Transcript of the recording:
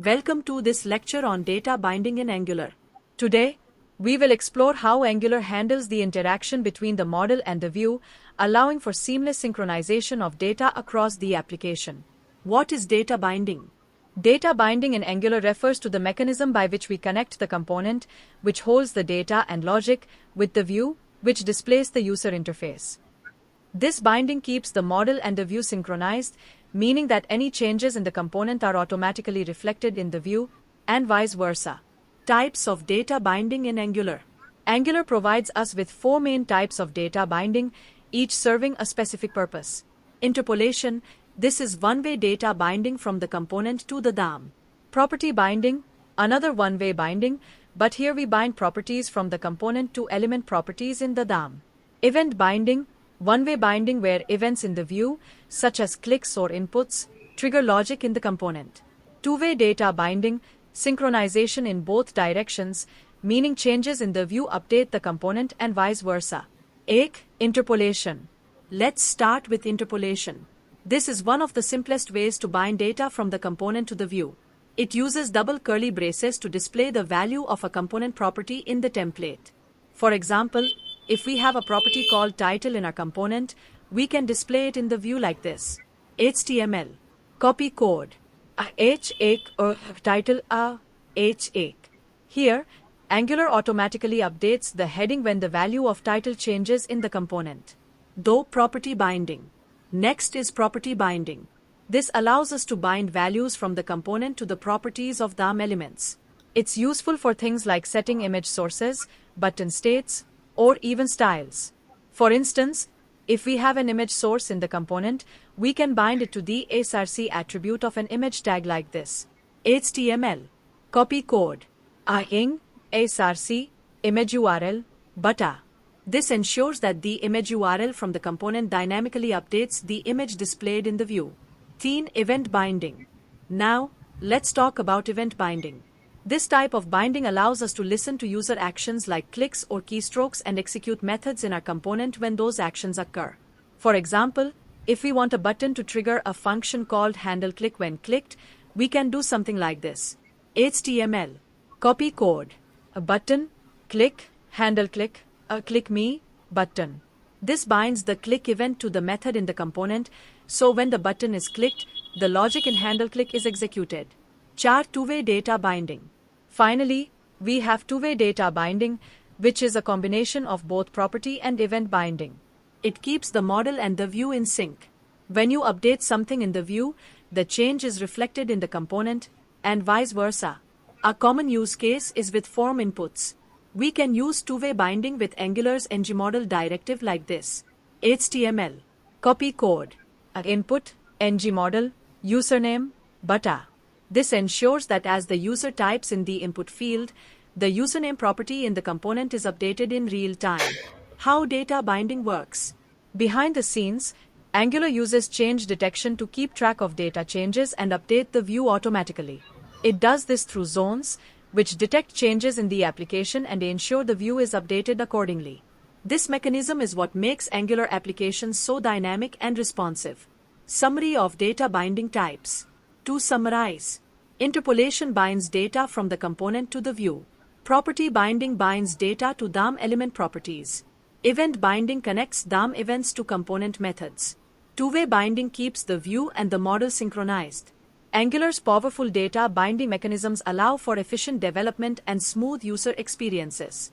Welcome to this lecture on data binding in Angular. Today, we will explore how Angular handles the interaction between the model and the view, allowing for seamless synchronization of data across the application. What is data binding? Data binding in Angular refers to the mechanism by which we connect the component, which holds the data and logic, with the view, which displays the user interface. This binding keeps the model and the view synchronized, meaning that any changes in the component are automatically reflected in the view, and vice versa. Types of data binding in Angular. Angular provides us with four main types of data binding, each serving a specific purpose. Interpolation. This is one-way data binding from the component to the DOM. Property binding. Another one-way binding, but here we bind properties from the component to element properties in the DOM. Event binding. One-way binding where events in the view, such as clicks or inputs, trigger logic in the component. Two-way data binding, synchronization in both directions, meaning changes in the view update the component and vice versa. Interpolation. Let's start with interpolation. This is one of the simplest ways to bind data from the component to the view. It uses double curly braces to display the value of a component property in the template. For example, if we have a property called title in our component, we can display it in the view like this. HTML. Copy code. H1 or title H1. Here, Angular automatically updates the heading when the value of title changes in the component. Property binding. Next is property binding. This allows us to bind values from the component to the properties of DOM elements. It's useful for things like setting image sources, button states, or even styles. For instance, if we have an image source in the component, we can bind it to the src attribute of an image tag like this. HTML. Copy code. Ing, src, image URL, butta. This ensures that the image URL from the component dynamically updates the image displayed in the view. Event binding. Now, let's talk about event binding. This type of binding allows us to listen to user actions like clicks or keystrokes and execute methods in our component when those actions occur. For example, if we want a button to trigger a function called handleClick when clicked, we can do something like this. HTML. Copy code. A button, click, handleClick, a click me, button. This binds the click event to the method in the component, so when the button is clicked, the logic in handleClick is executed. Two-way data binding. Finally, we have two-way data binding, which is a combination of both property and event binding. It keeps the model and the view in sync. When you update something in the view, the change is reflected in the component, and vice versa. A common use case is with form inputs. We can use two-way binding with Angular's ngModel directive like this. HTML. Copy code. Input, ngModel, username, butta. This ensures that as the user types in the input field, the username property in the component is updated in real time. How data binding works. Behind the scenes, Angular uses change detection to keep track of data changes and update the view automatically. It does this through zones, which detect changes in the application and ensure the view is updated accordingly. This mechanism is what makes Angular applications so dynamic and responsive. Summary of data binding types. To summarize, interpolation binds data from the component to the view. Property binding binds data to DOM element properties. Event binding connects DOM events to component methods. Two-way binding keeps the view and the model synchronized. Angular's powerful data binding mechanisms allow for efficient development and smooth user experiences.